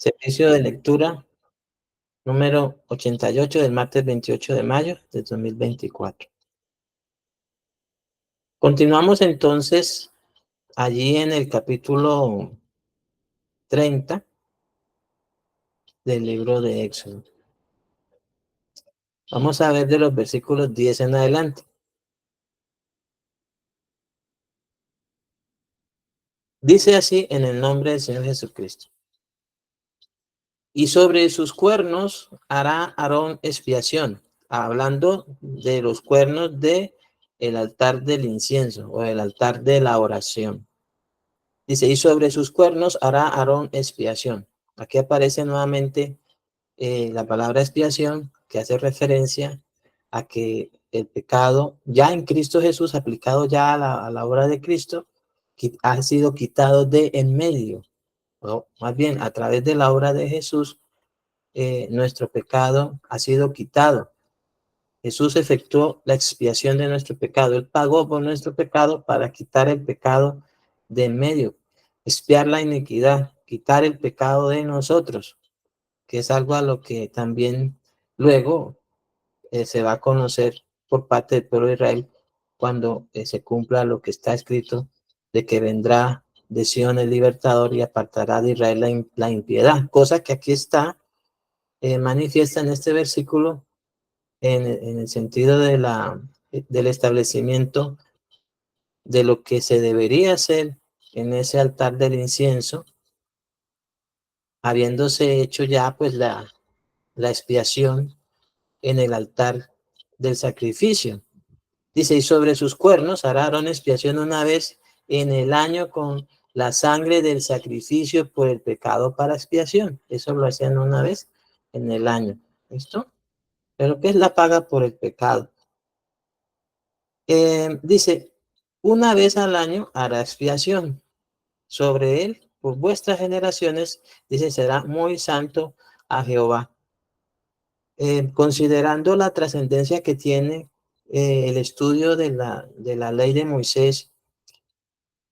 Servicio de lectura número 88 del martes 28 de mayo de 2024. Continuamos entonces allí en el capítulo 30 del libro de Éxodo. Vamos a ver de los versículos 10 en adelante. Dice así en el nombre del Señor Jesucristo. Y sobre sus cuernos hará Aarón expiación, hablando de los cuernos de el altar del incienso o el altar de la oración. Dice, y sobre sus cuernos hará Aarón expiación. Aquí aparece nuevamente la palabra expiación, que hace referencia a que el pecado, ya en Cristo Jesús, aplicado ya a la obra de Cristo, ha sido quitado de en medio. O más bien, a través de la obra de Jesús, nuestro pecado ha sido quitado. Jesús efectuó la expiación de nuestro pecado. Él pagó por nuestro pecado para quitar el pecado de en medio, expiar la iniquidad, quitar el pecado de nosotros, que es algo a lo que también luego se va a conocer por parte del pueblo de Israel cuando se cumpla lo que está escrito de que vendrá de Sion el libertador y apartará de Israel la impiedad, cosa que aquí está manifiesta en este versículo en el sentido del establecimiento de lo que se debería hacer en ese altar del incienso, habiéndose hecho ya pues la expiación en el altar del sacrificio. Dice, y sobre sus cuernos hará Aarón expiación una vez en el año con la sangre del sacrificio por el pecado para expiación. Eso lo hacían una vez en el año. ¿Listo? Pero ¿qué es la paga por el pecado? Dice, una vez al año hará expiación sobre él por vuestras generaciones, dice, será muy santo a Jehová. Considerando la trascendencia que tiene el estudio de la ley de Moisés,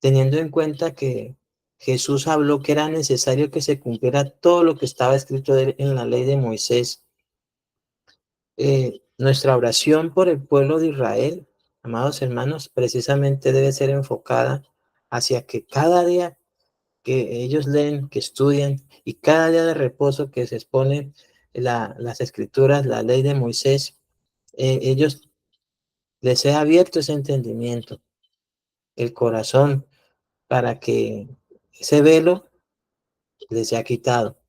teniendo en cuenta que Jesús habló que era necesario que se cumpliera todo lo que estaba escrito en la ley de Moisés, nuestra oración por el pueblo de Israel, amados hermanos, precisamente debe ser enfocada hacia que cada día que ellos leen, que estudian, y cada día de reposo que se expone las escrituras, la ley de Moisés, ellos les sea abierto ese entendimiento, el corazón, para que ese velo les sea quitado.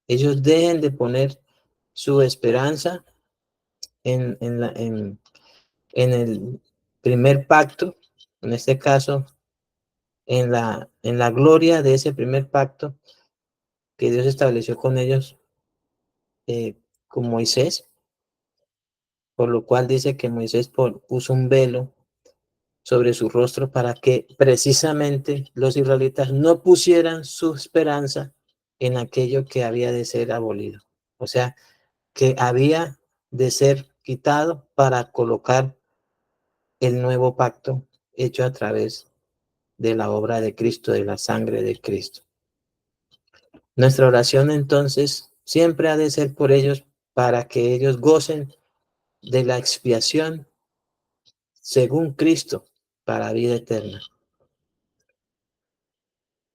Ellos dejen de poner su esperanza en el primer pacto, en este caso, en la gloria de ese primer pacto que Dios estableció con ellos, con Moisés, por lo cual dice que Moisés puso un velo sobre su rostro para que precisamente los israelitas no pusieran su esperanza en aquello que había de ser abolido. O sea, que había de ser quitado para colocar el nuevo pacto hecho a través de la obra de Cristo, de la sangre de Cristo. Nuestra oración entonces siempre ha de ser por ellos para que ellos gocen de la expiación según Cristo para vida eterna.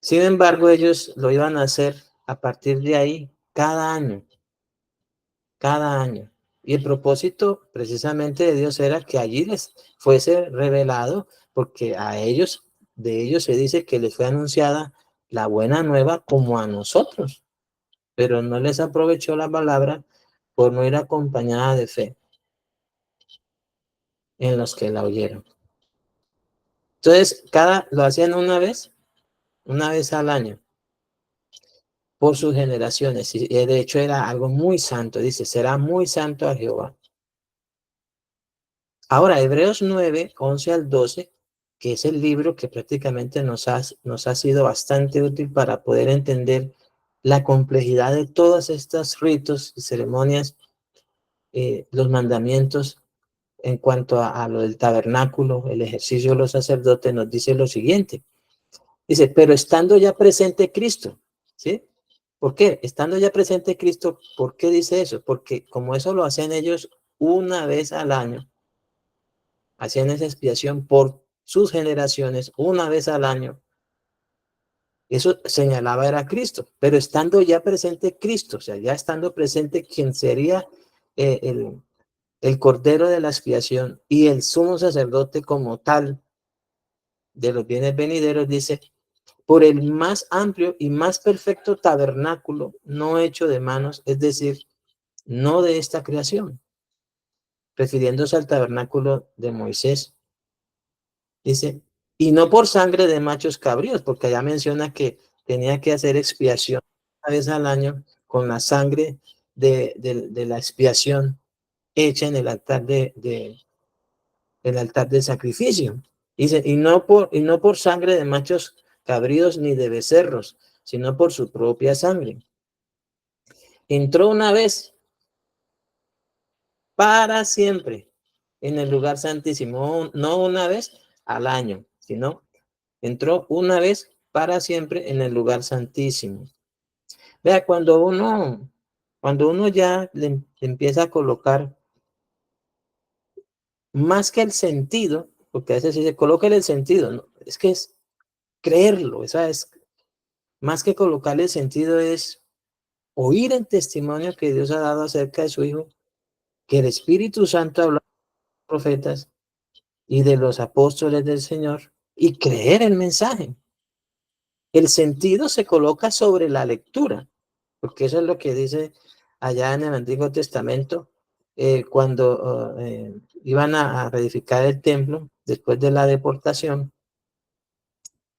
Sin embargo, ellos lo iban a hacer a partir de ahí cada año, cada año. Y el propósito precisamente de Dios era que allí les fuese revelado, porque a ellos, de ellos se dice que les fue anunciada la buena nueva como a nosotros, pero no les aprovechó la palabra por no ir acompañada de fe en los que la oyeron. Entonces, lo hacían una vez al año, por sus generaciones. Y de hecho era algo muy santo. Dice, será muy santo a Jehová. Ahora, Hebreos 9, 11 al 12, que es el libro que prácticamente nos ha sido bastante útil para poder entender la complejidad de todos estos ritos y ceremonias, los mandamientos en cuanto a lo del tabernáculo, el ejercicio de los sacerdotes, nos dice lo siguiente. Dice, pero estando ya presente Cristo, ¿sí? ¿Por qué? Estando ya presente Cristo, ¿por qué dice eso? Porque como eso lo hacían ellos una vez al año, hacían esa expiación por sus generaciones una vez al año. Eso señalaba era Cristo, pero estando ya presente Cristo, o sea, ya estando presente quien sería eh, el, el Cordero de la expiación y el sumo sacerdote como tal de los bienes venideros, dice, por el más amplio y más perfecto tabernáculo no hecho de manos, es decir, no de esta creación, refiriéndose al tabernáculo de Moisés. Dice, y no por sangre de machos cabríos, porque allá menciona que tenía que hacer expiación una vez al año con la sangre de la expiación hecha en el altar de sacrificio. Dice, y no por sangre de machos cabríos ni de becerros, sino por su propia sangre. Entró una vez para siempre en el lugar santísimo, no una vez al año, sino entró una vez para siempre en el lugar santísimo. Vea, cuando uno ya le empieza a colocar más que el sentido, porque a veces se coloca el sentido, ¿no? Es que es creerlo, esa es, más que colocarle el sentido es oír el testimonio que Dios ha dado acerca de su Hijo, que el Espíritu Santo habla de los profetas y de los apóstoles del Señor, y creer el mensaje. El sentido se coloca sobre la lectura, porque eso es lo que dice allá en el Antiguo Testamento, cuando iban a reedificar el templo después de la deportación,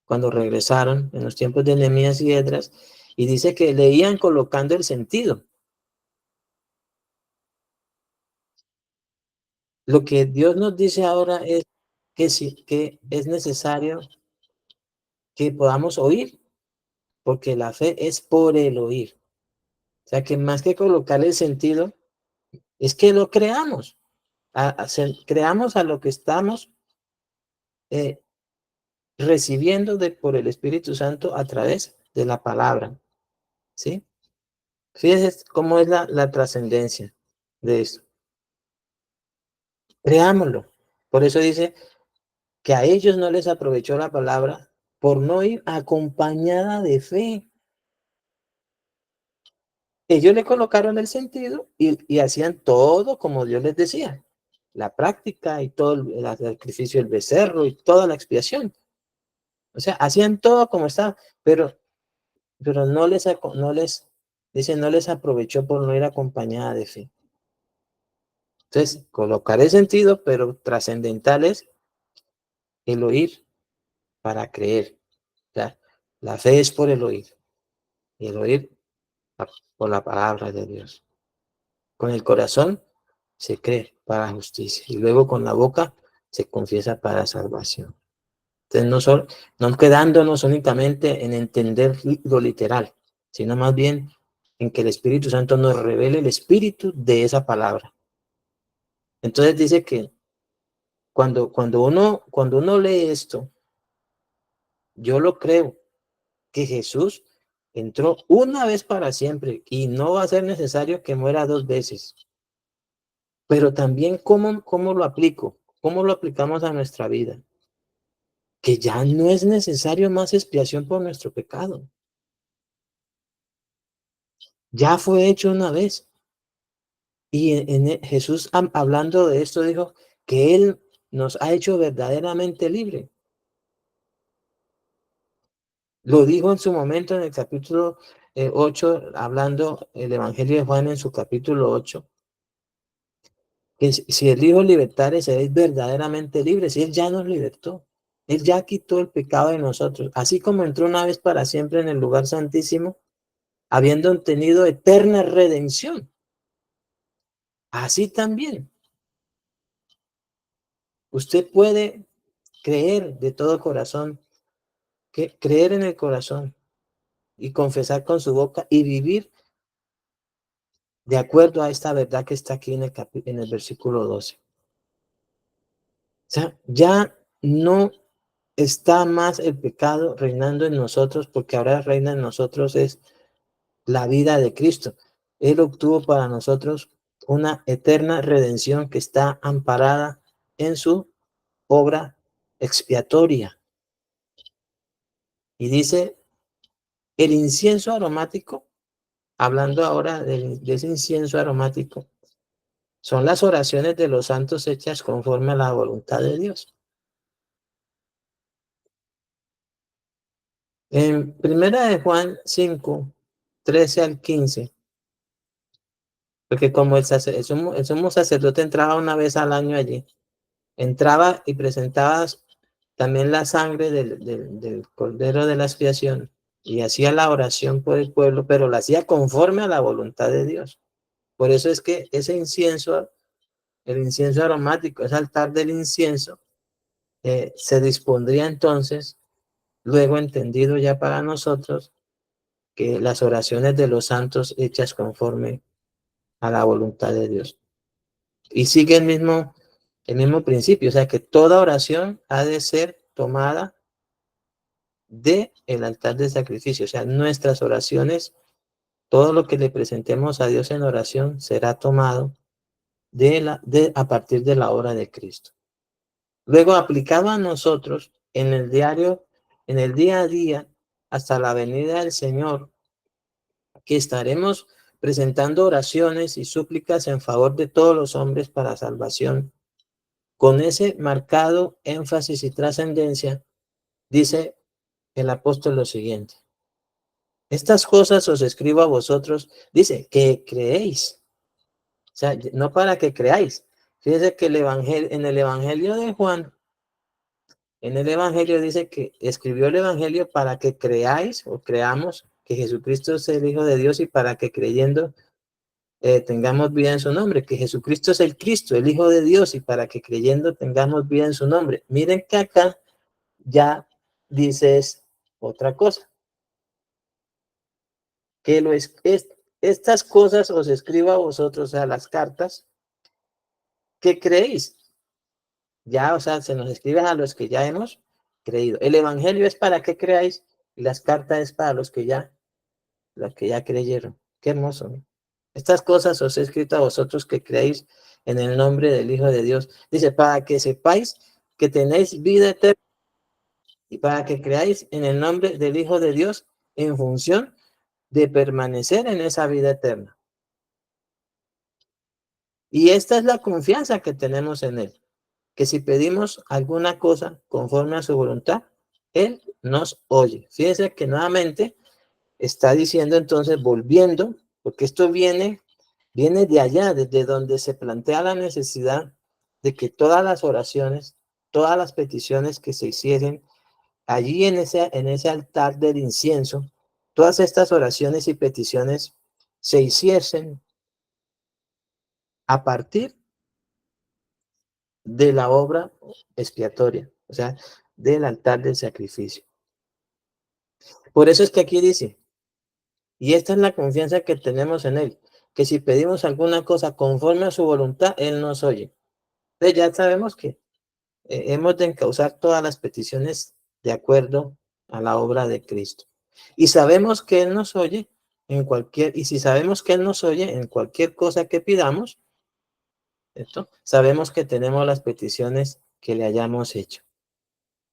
cuando regresaron en los tiempos de Nehemías y Esdras, y dice que leían colocando el sentido. Lo que Dios nos dice ahora es que, sí, que es necesario que podamos oír, porque la fe es por el oír. O sea, que más que colocar el sentido, es que lo creamos. Creamos a lo que estamos eh, recibiendo por el Espíritu Santo a través de la palabra. ¿Sí? Fíjense cómo es la trascendencia de esto. Creámoslo. Por eso dice que a ellos no les aprovechó la palabra por no ir acompañada de fe. Ellos le colocaron el sentido y hacían todo como Dios les decía. La práctica y todo el sacrificio del becerro y toda la expiación. O sea, hacían todo como estaba, pero no les aprovechó por no ir acompañada de fe. Entonces, colocar el sentido, pero trascendental es el oír para creer. O sea, la fe es por el oír, y el oír por la palabra de Dios. Con el corazón se cree para justicia, y luego con la boca se confiesa para salvación. Entonces, no quedándonos únicamente en entender lo literal, sino más bien en que el Espíritu Santo nos revele el espíritu de esa palabra. Entonces dice que cuando uno lee esto, yo lo creo, que Jesús entró una vez para siempre y no va a ser necesario que muera dos veces. Pero también, ¿cómo lo aplico? ¿Cómo lo aplicamos a nuestra vida? Que ya no es necesario más expiación por nuestro pecado. Ya fue hecho una vez. Y Jesús, hablando de esto, dijo que Él nos ha hecho verdaderamente libre. Lo dijo en su momento en el capítulo 8, hablando el Evangelio de Juan en su capítulo 8, que si el Hijo libertare, seréis verdaderamente libres. Y Él ya nos libertó. Él ya quitó el pecado de nosotros. Así como entró una vez para siempre en el lugar santísimo, habiendo tenido eterna redención. Así también usted puede creer de todo corazón, creer en el corazón y confesar con su boca y vivir de acuerdo a esta verdad que está aquí en el versículo 12. O sea, ya no está más el pecado reinando en nosotros, porque ahora reina en nosotros es la vida de Cristo. Él obtuvo para nosotros una eterna redención que está amparada en su obra expiatoria. Y dice, el incienso aromático, hablando ahora de ese incienso aromático, son las oraciones de los santos hechas conforme a la voluntad de Dios. En primera de Juan 5, 13 al 15, porque como el sumo sacerdote entraba una vez al año allí, entraba y presentaba también la sangre del cordero de la expiación y hacía la oración por el pueblo, pero la hacía conforme a la voluntad de Dios. Por eso es que ese incienso, el incienso aromático, ese altar del incienso, se dispondría entonces, luego entendido ya para nosotros, que las oraciones de los santos hechas conforme a la voluntad de Dios. Y sigue el mismo principio, o sea que toda oración ha de ser tomada de el altar de sacrificio, o sea, nuestras oraciones, todo lo que le presentemos a Dios en oración será tomado a partir de la obra de Cristo. Luego, aplicado a nosotros en el diario, en el día a día, hasta la venida del Señor, que estaremos presentando oraciones y súplicas en favor de todos los hombres para salvación. Con ese marcado énfasis y trascendencia, dice el apóstol lo siguiente. Estas cosas os escribo a vosotros, dice, que creéis. O sea, no para que creáis. Fíjense que en el Evangelio de Juan, en el Evangelio dice que escribió el Evangelio para que creáis o creamos que Jesucristo es el Hijo de Dios y para que creyendo tengamos vida en su nombre, que Jesucristo es el Cristo, el Hijo de Dios, y para que creyendo tengamos vida en su nombre. Miren que acá ya dices otra cosa, que estas cosas os escribo a vosotros, a las cartas, que creéis. Ya, o sea, se nos escribe a los que ya hemos creído. El Evangelio es para que creáis y las cartas es para los que ya creyeron. Qué hermoso, ¿no? Estas cosas os he escrito a vosotros que creéis en el nombre del Hijo de Dios. Dice, para que sepáis que tenéis vida eterna y para que creáis en el nombre del Hijo de Dios en función de permanecer en esa vida eterna. Y esta es la confianza que tenemos en Él, que si pedimos alguna cosa conforme a su voluntad, Él nos oye. Fíjense que nuevamente está diciendo entonces, volviendo, porque esto viene de allá, desde donde se plantea la necesidad de que todas las oraciones, todas las peticiones que se hiciesen allí en ese altar del incienso, todas estas oraciones y peticiones se hiciesen a partir de la obra expiatoria, o sea, del altar del sacrificio. Por eso es que aquí dice, y esta es la confianza que tenemos en Él, que si pedimos alguna cosa conforme a su voluntad, Él nos oye. Entonces ya sabemos que hemos de encauzar todas las peticiones de acuerdo a la obra de Cristo. Y sabemos que Él nos oye y si sabemos que Él nos oye en cualquier cosa que pidamos, ¿cierto? Sabemos que tenemos las peticiones que le hayamos hecho.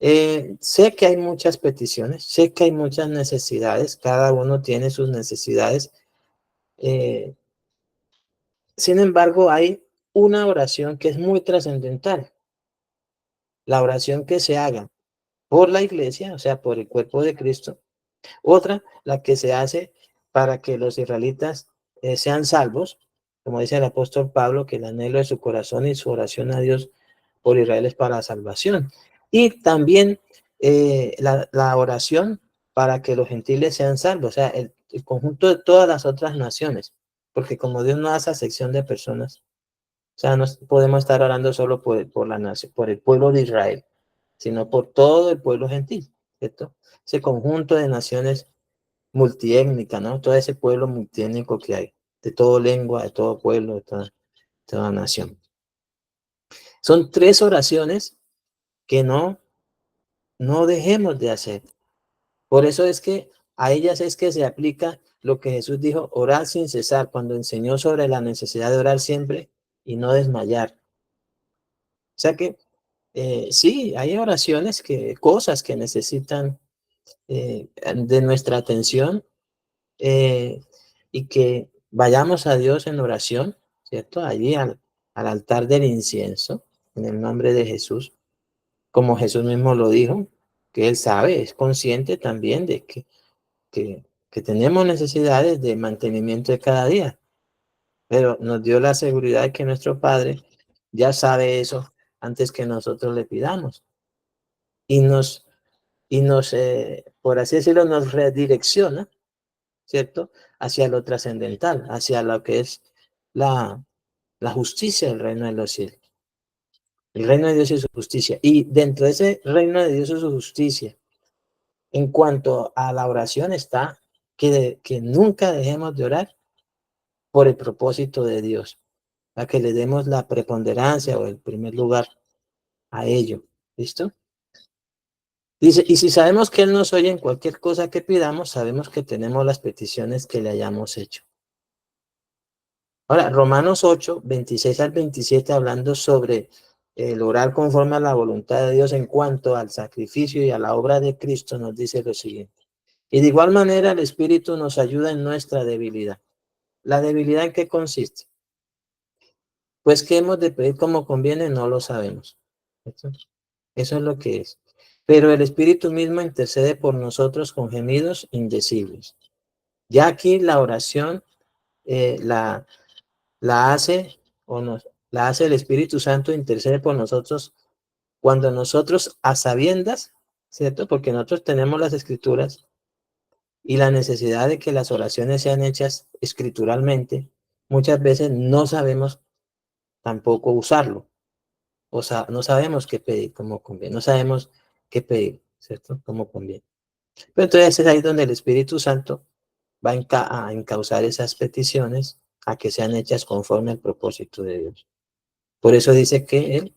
Sé que hay muchas peticiones, sé que hay muchas necesidades, cada uno tiene sus necesidades. Sin embargo, hay una oración que es muy trascendental, la oración que se haga por la iglesia, o sea, por el cuerpo de Cristo. Otra, la que se hace para que los israelitas sean salvos, como dice el apóstol Pablo, que el anhelo de su corazón y su oración a Dios por Israel es para la salvación. Y también la oración para que los gentiles sean salvos, o sea, el conjunto de todas las otras naciones, porque como Dios no hace sección de personas, o sea, no podemos estar orando solo por la nación, por el pueblo de Israel, sino por todo el pueblo gentil, ¿cierto? Ese conjunto de naciones multiétnica, ¿no? Todo ese pueblo multiétnico que hay, de toda lengua, de todo pueblo, de toda nación. Son tres oraciones que no dejemos de hacer. Por eso es que a ellas es que se aplica lo que Jesús dijo, orar sin cesar, cuando enseñó sobre la necesidad de orar siempre y no desmayar. O sea que sí, hay oraciones, cosas que necesitan de nuestra atención, eh, y que vayamos a Dios en oración, ¿cierto? Allí al altar del incienso, en el nombre de Jesús, como Jesús mismo lo dijo, que Él sabe, es consciente también de que tenemos necesidades de mantenimiento de cada día, pero nos dio la seguridad de que nuestro Padre ya sabe eso antes que nosotros le pidamos y por así decirlo, nos redirecciona, ¿cierto? Hacia lo trascendental, hacia lo que es la, la justicia del reino de los cielos. El reino de Dios y su justicia. Y dentro de ese reino de Dios y su justicia, en cuanto a la oración está que nunca dejemos de orar por el propósito de Dios, a que le demos la preponderancia o el primer lugar a ello. ¿Listo? Dice, y si sabemos que Él nos oye en cualquier cosa que pidamos, sabemos que tenemos las peticiones que le hayamos hecho. Ahora, Romanos 8, 26 al 27, hablando sobre el orar conforme a la voluntad de Dios en cuanto al sacrificio y a la obra de Cristo, nos dice lo siguiente. Y de igual manera el Espíritu nos ayuda en nuestra debilidad. ¿La debilidad en qué consiste? Pues que hemos de pedir como conviene, no lo sabemos. Eso es lo que es. Pero el Espíritu mismo intercede por nosotros con gemidos indecibles. Ya aquí la oración la hace la hace el Espíritu Santo, intercede por nosotros cuando nosotros a sabiendas, ¿cierto? Porque nosotros tenemos las escrituras y la necesidad de que las oraciones sean hechas escrituralmente, muchas veces no sabemos tampoco usarlo. O sea, no sabemos qué pedir como conviene, no sabemos qué pedir, ¿cierto? Como conviene. Pero entonces es ahí donde el Espíritu Santo va a encauzar esas peticiones a que sean hechas conforme al propósito de Dios. Por eso dice que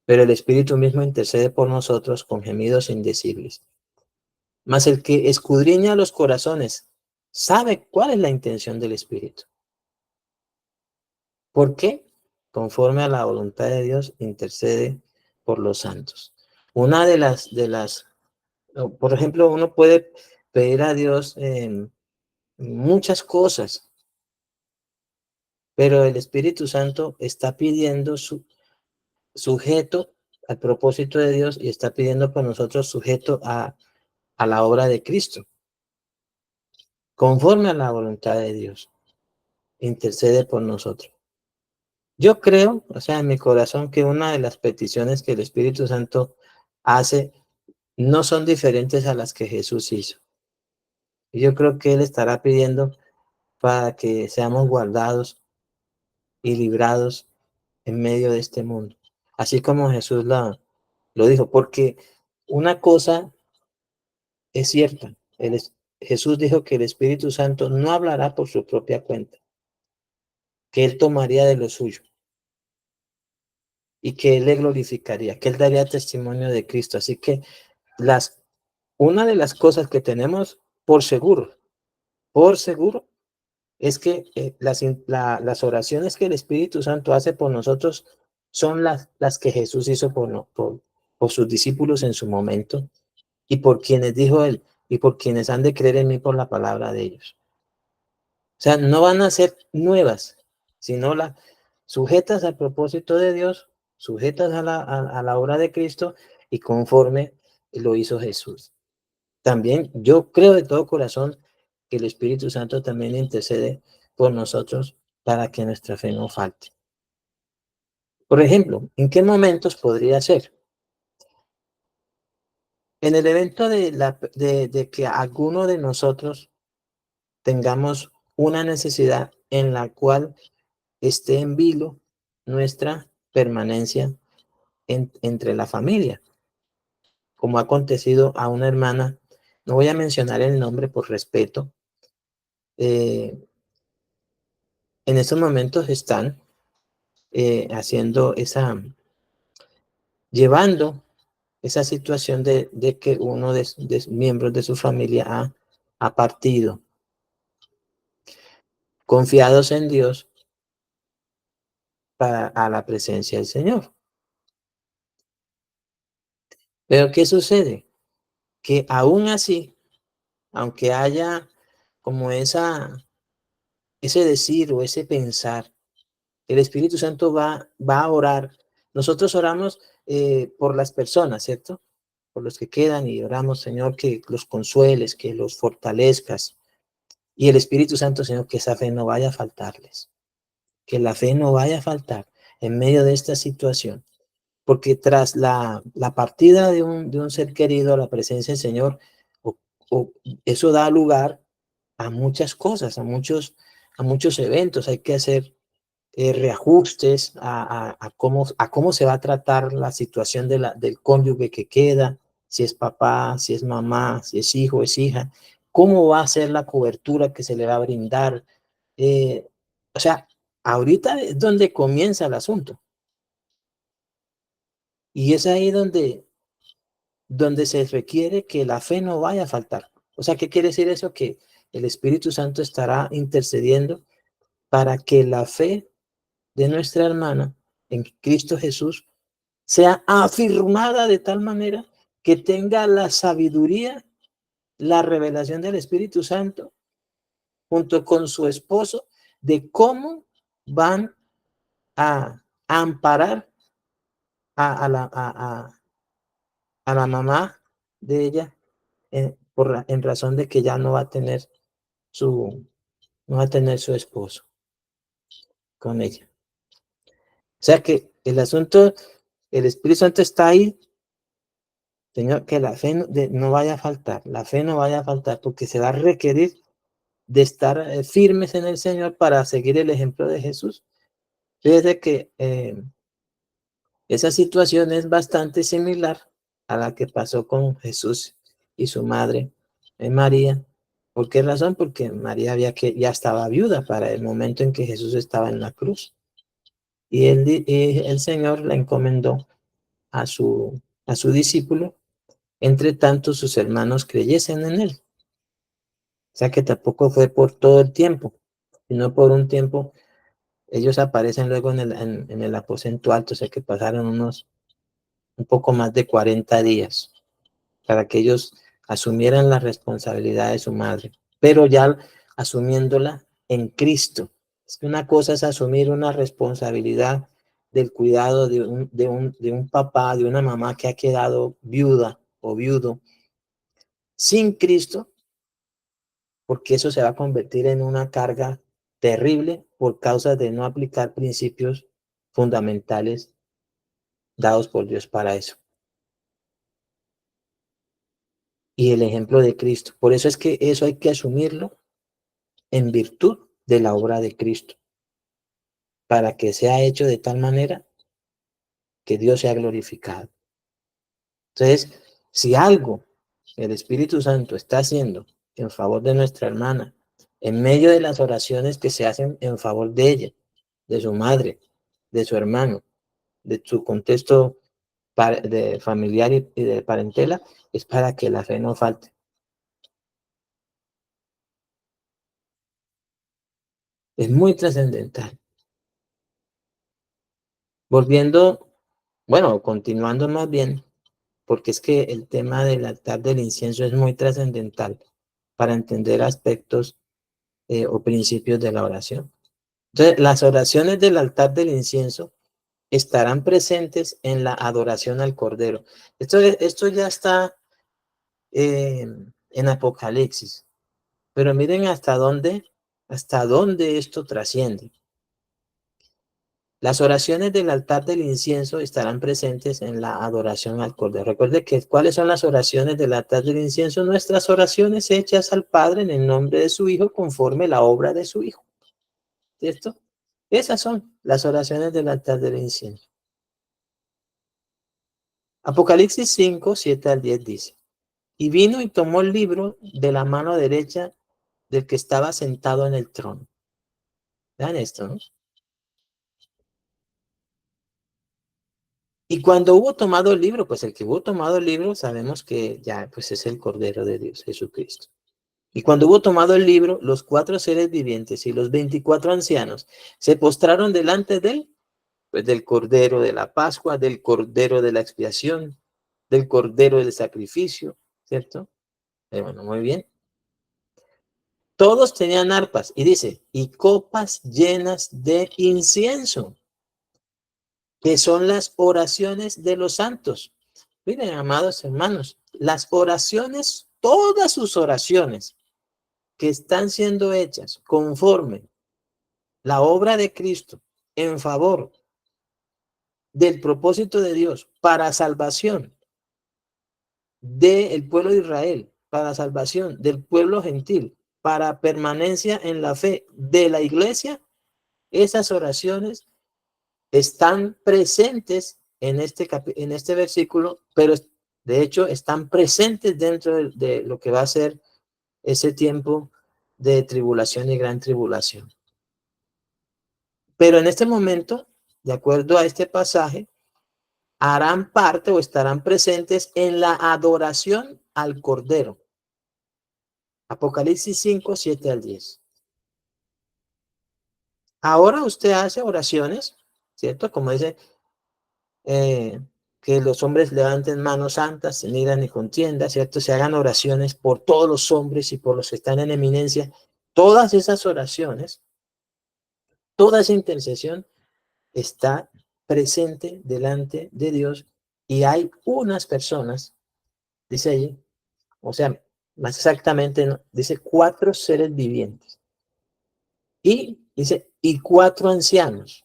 pero el Espíritu mismo intercede por nosotros con gemidos indecibles. Mas el que escudriña los corazones sabe cuál es la intención del Espíritu. ¿Por qué? Conforme a la voluntad de Dios, intercede por los santos. Una por ejemplo, uno puede pedir a Dios muchas cosas, pero el Espíritu Santo está pidiendo sujeto al propósito de Dios y está pidiendo por nosotros sujeto a la obra de Cristo, conforme a la voluntad de Dios. Intercede por nosotros. Yo creo, o sea, en mi corazón, que una de las peticiones que el Espíritu Santo hace no son diferentes a las que Jesús hizo. Y yo creo que Él estará pidiendo para que seamos guardados y librados en medio de este mundo. Así como Jesús lo dijo, porque una cosa es cierta. Jesús dijo que el Espíritu Santo no hablará por su propia cuenta, que Él tomaría de lo suyo y que Él le glorificaría, que Él daría testimonio de Cristo. Así que una de las cosas que tenemos por seguro, es que las oraciones que el Espíritu Santo hace por nosotros son las que Jesús hizo por sus discípulos en su momento y por quienes dijo Él y por quienes han de creer en mí por la palabra de ellos. O sea, no van a ser nuevas, sino sujetas al propósito de Dios, sujetas a la obra de Cristo y conforme lo hizo Jesús. También yo creo de todo corazón que el Espíritu Santo también intercede por nosotros para que nuestra fe no falte. Por ejemplo, ¿en qué momentos podría ser? En el evento de que alguno de nosotros tengamos una necesidad en la cual esté en vilo nuestra permanencia entre la familia, como ha acontecido a una hermana, no voy a mencionar el nombre por respeto, en estos momentos están haciendo llevando esa situación de que uno de miembros de su familia ha partido. confiados en Dios para a la presencia del Señor. Pero ¿qué sucede? Que aún así, aunque haya como ese decir o ese pensar, el Espíritu Santo va a orar. Nosotros oramos por las personas, ¿cierto? Por los que quedan y oramos, Señor, que los consueles, que los fortalezcas. Y el Espíritu Santo, Señor, que esa fe no vaya a faltarles, que la fe no vaya a faltar en medio de esta situación. Porque tras la partida de un ser querido a la presencia del Señor, o, o eso da lugar a muchas cosas, a muchos eventos. Hay que hacer reajustes a cómo se va a tratar la situación del cónyuge que queda, si es papá, si es mamá, si es hijo, es hija, cómo va a ser la cobertura que se le va a brindar. Eh, o sea, ahorita es donde comienza el asunto. Y es ahí donde se requiere que la fe no vaya a faltar. O sea, ¿qué quiere decir eso? Que el Espíritu Santo estará intercediendo para que la fe de nuestra hermana en Cristo Jesús sea afirmada de tal manera que tenga la sabiduría, la revelación del Espíritu Santo junto con su esposo de cómo van a amparar a la mamá de ella en razón de que ya no va a tener su, no va a tener su esposo con ella. O sea que el asunto, el Espíritu Santo está ahí, Señor, que la fe no vaya a faltar, la fe no vaya a faltar, porque se va a requerir de estar firmes en el Señor para seguir el ejemplo de Jesús. Fíjese que esa situación es bastante similar a la que pasó con Jesús y su madre, María. ¿Por qué razón? Porque María ya estaba viuda para el momento en que Jesús estaba en la cruz. Y el Señor la encomendó a su discípulo, entre tanto sus hermanos creyesen en él. O sea que tampoco fue por todo el tiempo, sino por un tiempo. Ellos aparecen luego en el aposento alto, o sea que pasaron un poco más de 40 días para que ellos asumieran la responsabilidad de su madre, pero ya asumiéndola en Cristo. Es que una cosa es asumir una responsabilidad del cuidado de un papá, de una mamá que ha quedado viuda o viudo sin Cristo, porque eso se va a convertir en una carga terrible por causa de no aplicar principios fundamentales dados por Dios para eso. Y el ejemplo de Cristo. Por eso es que eso hay que asumirlo en virtud de la obra de Cristo, para que sea hecho de tal manera que Dios sea glorificado. Entonces, si algo el Espíritu Santo está haciendo en favor de nuestra hermana, en medio de las oraciones que se hacen en favor de ella, de su madre, de su hermano, de su contexto de familiar y de parentela, es para que la fe no falte. Es muy trascendental. Volviendo, bueno, continuando más bien, porque es que el tema del altar del incienso es muy trascendental para entender aspectos o principios de la oración. Entonces, las oraciones del altar del incienso estarán presentes en la adoración al Cordero. Esto ya está en Apocalipsis, pero miren hasta dónde esto trasciende. Las oraciones del altar del incienso estarán presentes en la adoración al Cordero. Recuerde que ¿cuáles son las oraciones del altar del incienso? Nuestras oraciones hechas al Padre en el nombre de su Hijo conforme la obra de su Hijo. ¿Cierto? Esas son las oraciones del altar del incienso. Apocalipsis 5, 7 al 10 dice, y vino y tomó el libro de la mano derecha del que estaba sentado en el trono. Vean esto, ¿no? Y cuando hubo tomado el libro, pues el que hubo tomado el libro, sabemos que ya pues es el Cordero de Dios, Jesucristo. Y cuando hubo tomado el libro, los 4 seres vivientes y los 24 ancianos se postraron delante de él, pues del Cordero de la Pascua, del Cordero de la Expiación, del Cordero del Sacrificio, ¿cierto? Bueno, muy bien. Todos tenían arpas, y dice, y copas llenas de incienso, que son las oraciones de los santos. Miren, amados hermanos, las oraciones, todas sus oraciones que están siendo hechas conforme la obra de Cristo en favor del propósito de Dios para salvación del pueblo de Israel, para salvación del pueblo gentil, para permanencia en la fe de la iglesia, esas oraciones están presentes en este versículo, pero de hecho están presentes dentro de lo que va a ser ese tiempo de tribulación y gran tribulación. Pero en este momento, de acuerdo a este pasaje, harán parte o estarán presentes en la adoración al Cordero. Apocalipsis 5, 7 al 10. Ahora usted hace oraciones, ¿cierto? Como dice, que los hombres levanten manos santas, sin ira ni contienda, ¿cierto? Se hagan oraciones por todos los hombres y por los que están en eminencia. Todas esas oraciones, toda esa intercesión está presente delante de Dios y hay unas personas, dice allí, o sea, más exactamente, ¿no? Dice 4 seres vivientes y dice, y 4 ancianos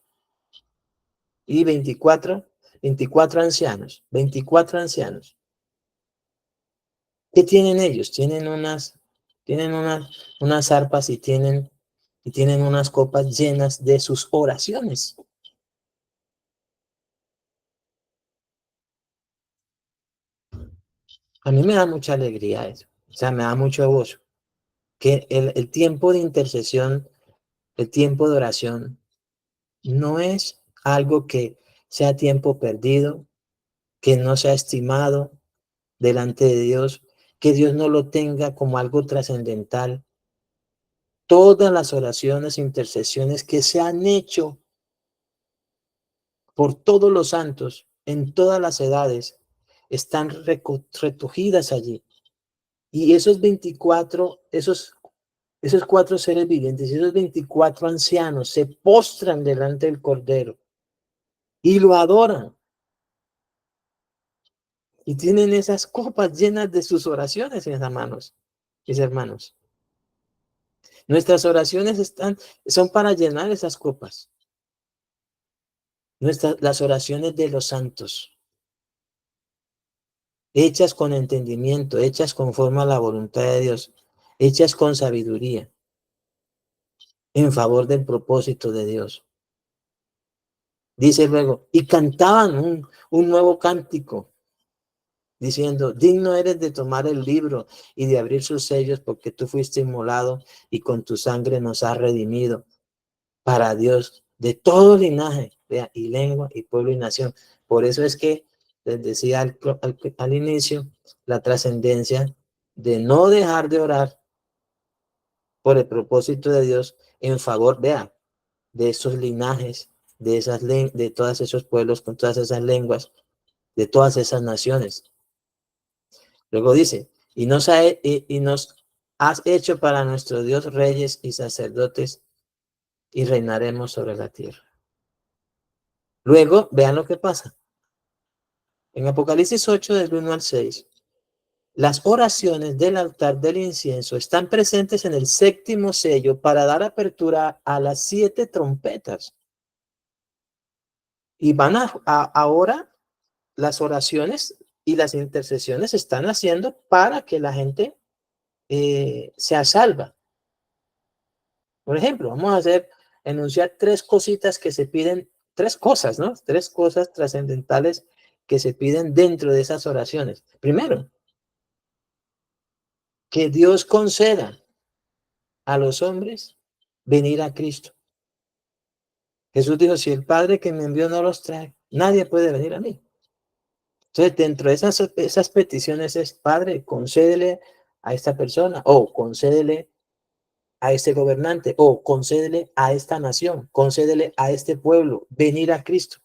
y 24 ancianos, 24 ancianos. ¿Qué tienen ellos? Tienen unas arpas y tienen unas copas llenas de sus oraciones. A mí me da mucha alegría eso, o sea, me da mucho gozo, que el tiempo de intercesión, el tiempo de oración, no es algo que sea tiempo perdido, que no sea estimado delante de Dios, que Dios no lo tenga como algo trascendental. Todas las oraciones e intercesiones que se han hecho por todos los santos en todas las edades están recogidas allí. Y esos 4 seres vivientes, esos 24 ancianos se postran delante del Cordero y lo adoran. Y tienen esas copas llenas de sus oraciones, mis hermanos, mis hermanos. Nuestras oraciones son para llenar esas copas. Las oraciones de los santos, hechas con entendimiento, hechas conforme a la voluntad de Dios, hechas con sabiduría, en favor del propósito de Dios. Dice luego, y cantaban un nuevo cántico, diciendo, digno eres de tomar el libro y de abrir sus sellos, porque tú fuiste inmolado y con tu sangre nos has redimido para Dios de todo linaje, y lengua y pueblo y nación. Por eso es que les decía al inicio la trascendencia de no dejar de orar por el propósito de Dios en favor, de esos linajes, de todos esos pueblos con todas esas lenguas, de todas esas naciones. Luego dice, y nos has hecho para nuestro Dios reyes y sacerdotes y reinaremos sobre la tierra. Luego, vean lo que pasa. En Apocalipsis 8, del 1 al 6, las oraciones del altar del incienso están presentes en el 7º sello para dar apertura a las 7 trompetas. Y ahora las oraciones y las intercesiones se están haciendo para que la gente sea salva. Por ejemplo, vamos a enunciar 3 cositas que se piden, 3 cosas, ¿no? 3 cosas trascendentales que se piden dentro de esas oraciones. Primero, que Dios conceda a los hombres venir a Cristo. Jesús dijo, si el Padre que me envió no los trae, nadie puede venir a mí. Entonces, dentro de esas peticiones es, Padre, concédele a esta persona, o concédele a este gobernante, o concédele a esta nación, concédele a este pueblo, venir a Cristo.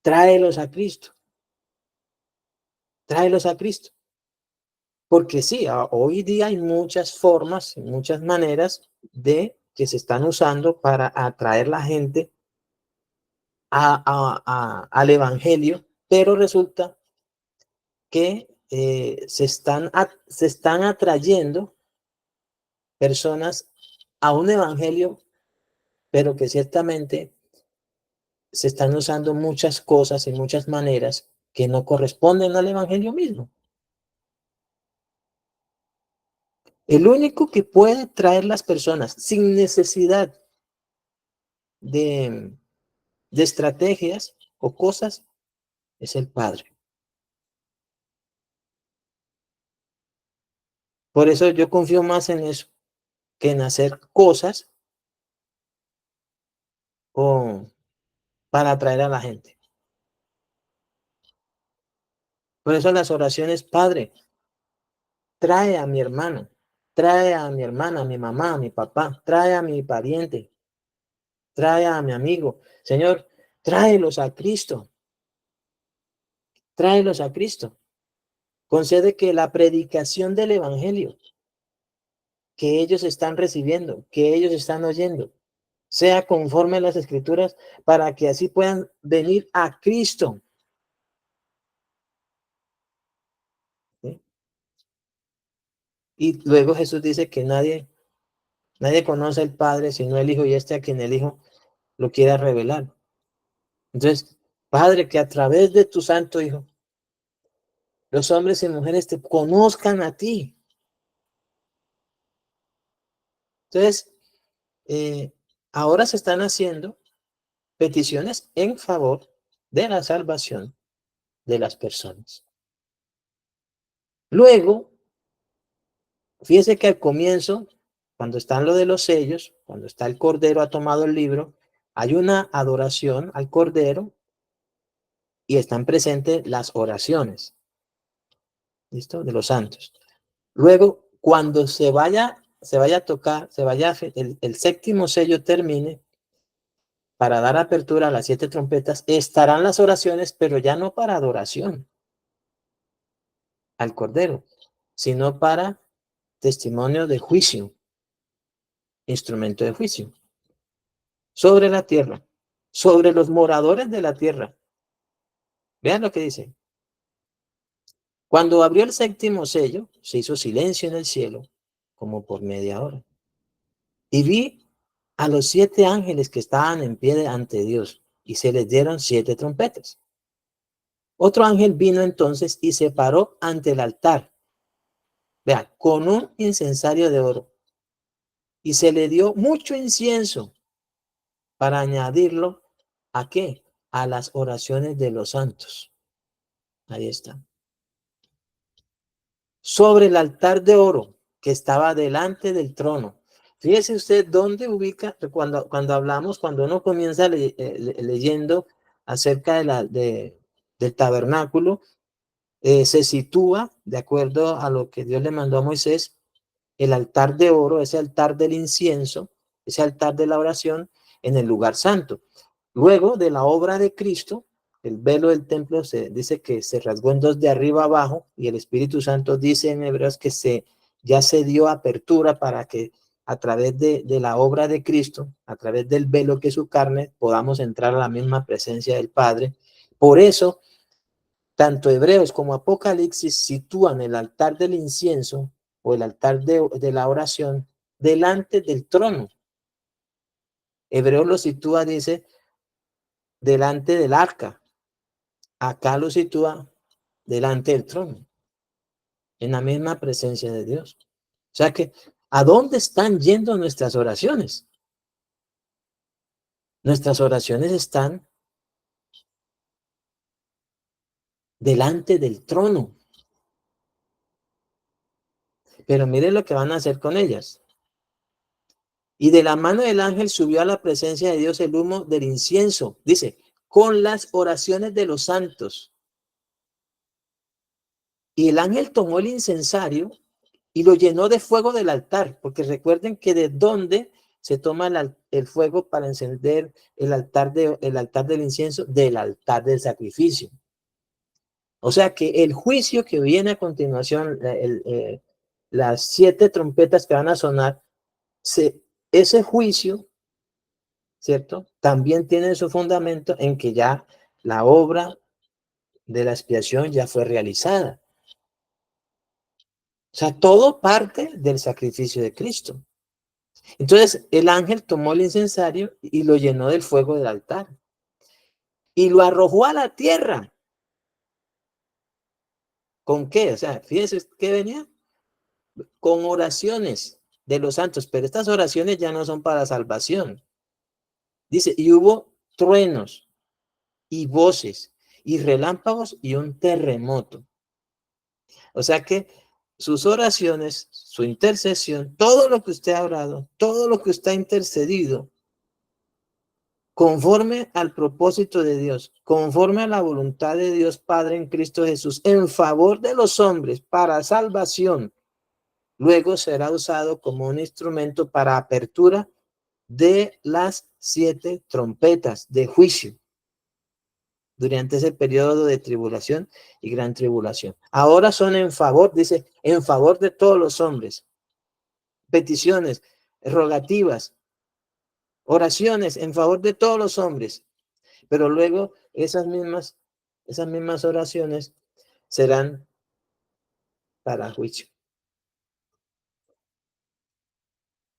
Tráelos a Cristo. Tráelos a Cristo. Porque sí, hoy día hay muchas formas, muchas maneras de que se están usando para atraer la gente al evangelio, pero resulta que se están atrayendo personas a un evangelio, pero que ciertamente se están usando muchas cosas y muchas maneras que no corresponden al evangelio mismo. El único que puede traer las personas sin necesidad de, de estrategias o cosas es el Padre. Por eso yo confío más en eso que en hacer cosas o para atraer a la gente. Por eso las oraciones, Padre, trae a mi hermano, trae a mi hermana, a mi mamá, a mi papá, trae a mi pariente, trae a mi amigo. Señor, tráelos a Cristo, tráelos a Cristo. Concede que la predicación del evangelio que ellos están recibiendo, que ellos están oyendo, sea conforme a las escrituras para que así puedan venir a Cristo. ¿Sí? Y luego Jesús dice que nadie conoce al Padre sino el Hijo, y a quien el Hijo lo quiera revelar. Entonces, Padre, que a través de tu Santo Hijo, los hombres y mujeres te conozcan a ti. Entonces, ahora se están haciendo peticiones en favor de la salvación de las personas. Luego, fíjese que al comienzo, cuando están lo de los sellos, cuando está el Cordero ha tomado el libro, hay una adoración al Cordero y están presentes las oraciones, ¿listo? De los santos. Luego, cuando se vaya a tocar, el séptimo sello termine, para dar apertura a las 7 trompetas, estarán las oraciones, pero ya no para adoración al Cordero, sino para testimonio de juicio, instrumento de juicio, sobre la tierra, sobre los moradores de la tierra. Vean lo que dice. Cuando abrió el séptimo sello, se hizo silencio en el cielo, como por media hora. Y vi a los 7 ángeles que estaban en pie ante Dios, y se les dieron 7 trompetas. Otro ángel vino entonces y se paró ante el altar, vea, con un incensario de oro, y se le dio mucho incienso para añadirlo ¿a qué? A las oraciones de los santos. Ahí está. Sobre el altar de oro que estaba delante del trono. Fíjese usted dónde ubica, cuando hablamos, cuando uno comienza leyendo acerca del tabernáculo, se sitúa, de acuerdo a lo que Dios le mandó a Moisés, el altar de oro, ese altar del incienso, ese altar de la oración en el lugar santo. Luego de la obra de Cristo, el velo del templo se dice que se rasgó en dos de arriba abajo, y el Espíritu Santo dice en Hebreos que ya se dio apertura para que a través de la obra de Cristo, a través del velo que es su carne, podamos entrar a la misma presencia del Padre. Por eso, tanto Hebreos como Apocalipsis sitúan el altar del incienso o el altar de la oración delante del trono. Hebreos lo sitúa, dice, delante del arca. Acá lo sitúa delante del trono, en la misma presencia de Dios. O sea que, ¿a dónde están yendo nuestras oraciones? Nuestras oraciones están delante del trono. Pero mire lo que van a hacer con ellas. Y de la mano del ángel subió a la presencia de Dios el humo del incienso. Dice, con las oraciones de los santos. Y el ángel tomó el incensario y lo llenó de fuego del altar, porque recuerden que de dónde se toma el fuego para encender el altar del incienso, del altar del sacrificio. O sea que el juicio que viene a continuación, las 7 trompetas que van a sonar, ese juicio, ¿cierto? También tiene su fundamento en que ya la obra de la expiación ya fue realizada. O sea, todo parte del sacrificio de Cristo. Entonces el ángel tomó el incensario y lo llenó del fuego del altar y lo arrojó a la tierra. ¿Con qué? O sea, fíjense qué venía. Con oraciones de los santos, pero estas oraciones ya no son para salvación. Dice, y hubo truenos y voces y relámpagos y un terremoto. O sea que sus oraciones, su intercesión, todo lo que usted ha orado, todo lo que usted ha intercedido, conforme al propósito de Dios, conforme a la voluntad de Dios Padre en Cristo Jesús, en favor de los hombres para salvación, luego será usado como un instrumento para apertura de las 7 trompetas de juicio durante ese periodo de tribulación y gran tribulación. Ahora son en favor, dice, en favor de todos los hombres. Peticiones, rogativas, oraciones en favor de todos los hombres. Pero luego esas mismas oraciones serán para juicio.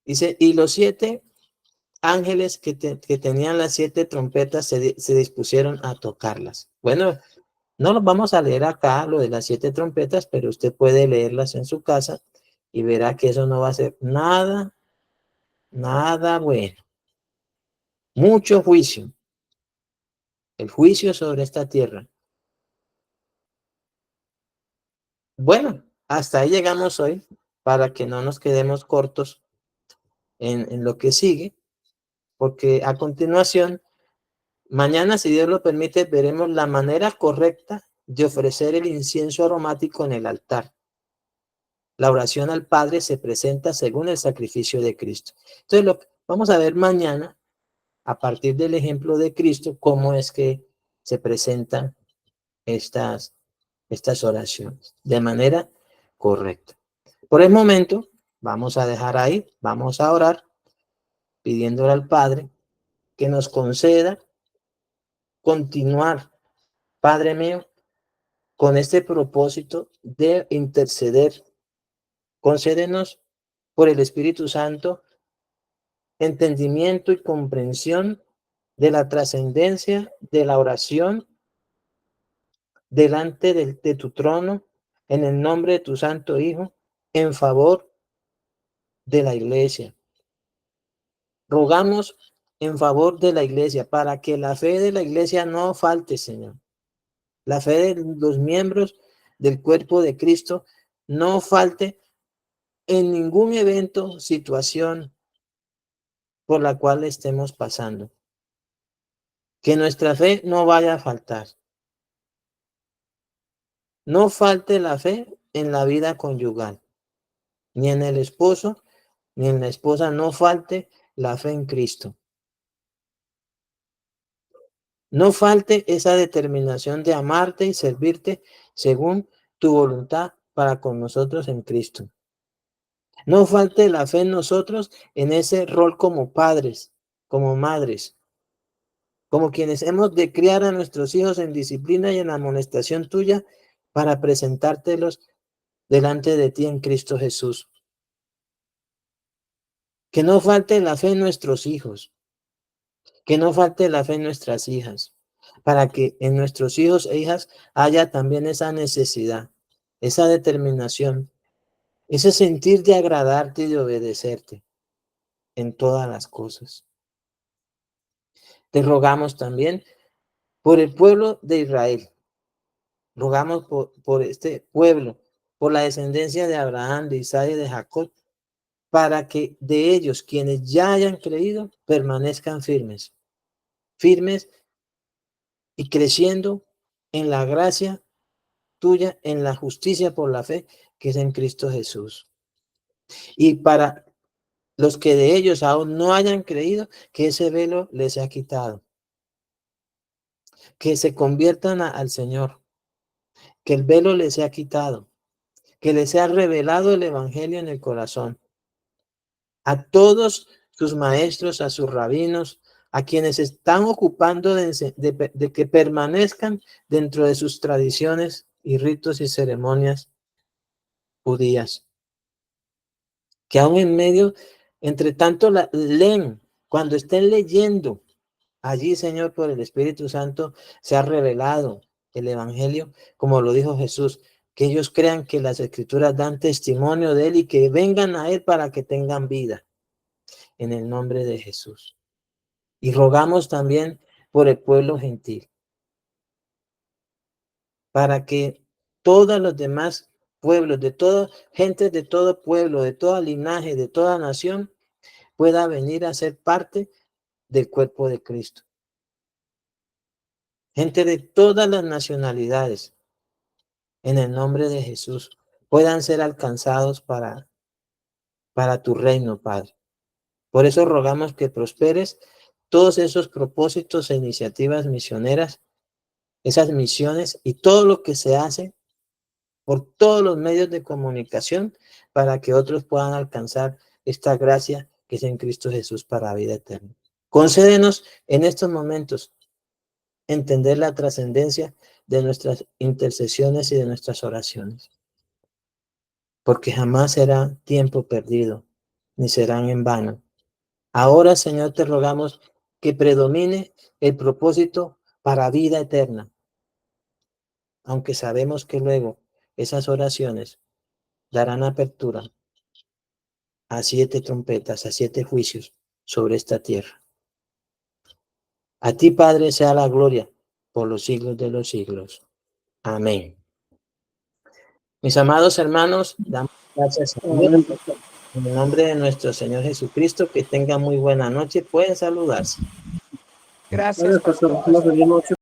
Dice, y los 7 ángeles que tenían las 7 trompetas se dispusieron a tocarlas. Bueno, no los vamos a leer acá, lo de las 7 trompetas, pero usted puede leerlas en su casa y verá que eso no va a ser nada, nada bueno. Mucho juicio. El juicio sobre esta tierra. Bueno, hasta ahí llegamos hoy para que no nos quedemos cortos en lo que sigue, porque a continuación, mañana, si Dios lo permite, veremos la manera correcta de ofrecer el incienso aromático en el altar. La oración al Padre se presenta según el sacrificio de Cristo. Entonces, vamos a ver mañana, a partir del ejemplo de Cristo, cómo es que se presentan estas oraciones de manera correcta. Por el momento, vamos a dejar ahí, vamos a orar, pidiéndole al Padre que nos conceda continuar, Padre mío, con este propósito de interceder. Concédenos por el Espíritu Santo entendimiento y comprensión de la trascendencia de la oración delante de tu trono, en el nombre de tu Santo Hijo, en favor de la iglesia. Rogamos en favor de la iglesia, para que la fe de la iglesia no falte, Señor. La fe de los miembros del cuerpo de Cristo no falte en ningún evento, situación por la cual estemos pasando. Que nuestra fe no vaya a faltar. No falte la fe en la vida conyugal, ni en el esposo, ni en la esposa, no falte la fe en Cristo. No falte esa determinación de amarte y servirte según tu voluntad para con nosotros en Cristo. No falte la fe en nosotros en ese rol como padres, como madres, como quienes hemos de criar a nuestros hijos en disciplina y en amonestación tuya para presentártelos delante de ti en Cristo Jesús. Que no falte la fe en nuestros hijos, que no falte la fe en nuestras hijas, para que en nuestros hijos e hijas haya también esa necesidad, esa determinación, ese sentir de agradarte y de obedecerte en todas las cosas. Te rogamos también por el pueblo de Israel, rogamos por este pueblo, por la descendencia de Abraham, de Isaac y de Jacob, para que de ellos, quienes ya hayan creído, permanezcan firmes y creciendo en la gracia tuya en la justicia por la fe que es en Cristo Jesús. Y para los que de ellos aún no hayan creído, que ese velo les sea quitado. Que se conviertan al Señor. Que el velo les sea quitado. Que les sea revelado el evangelio en el corazón. A todos sus maestros, a sus rabinos, a quienes están ocupando de que permanezcan dentro de sus tradiciones y ritos y ceremonias judías. Que aún en medio, entre tanto, leen, cuando estén leyendo, allí, Señor, por el Espíritu Santo, se ha revelado el Evangelio, como lo dijo Jesús, que ellos crean que las Escrituras dan testimonio de Él y que vengan a Él para que tengan vida, en el nombre de Jesús. Y rogamos también por el pueblo gentil, para que todos los demás pueblos, de toda gente de todo pueblo, de toda linaje, de toda nación, pueda venir a ser parte del cuerpo de Cristo. Gente de todas las nacionalidades, en el nombre de Jesús, puedan ser alcanzados para tu reino, Padre. Por eso rogamos que prosperes todos esos propósitos e iniciativas misioneras, esas misiones y todo lo que se hace por todos los medios de comunicación para que otros puedan alcanzar esta gracia que es en Cristo Jesús para vida eterna. Concédenos en estos momentos entender la trascendencia de nuestras intercesiones y de nuestras oraciones, porque jamás será tiempo perdido, ni serán en vano. Ahora, Señor, te rogamos que predomine el propósito para vida eterna, aunque sabemos que luego esas oraciones darán apertura a 7 trompetas, a 7 juicios sobre esta tierra. A ti, Padre, sea la gloria por los siglos de los siglos. Amén. Mis amados hermanos, damos gracias a Dios en el nombre de nuestro Señor Jesucristo. Que tengan muy buena noche. Pueden saludarse. Gracias, pastor.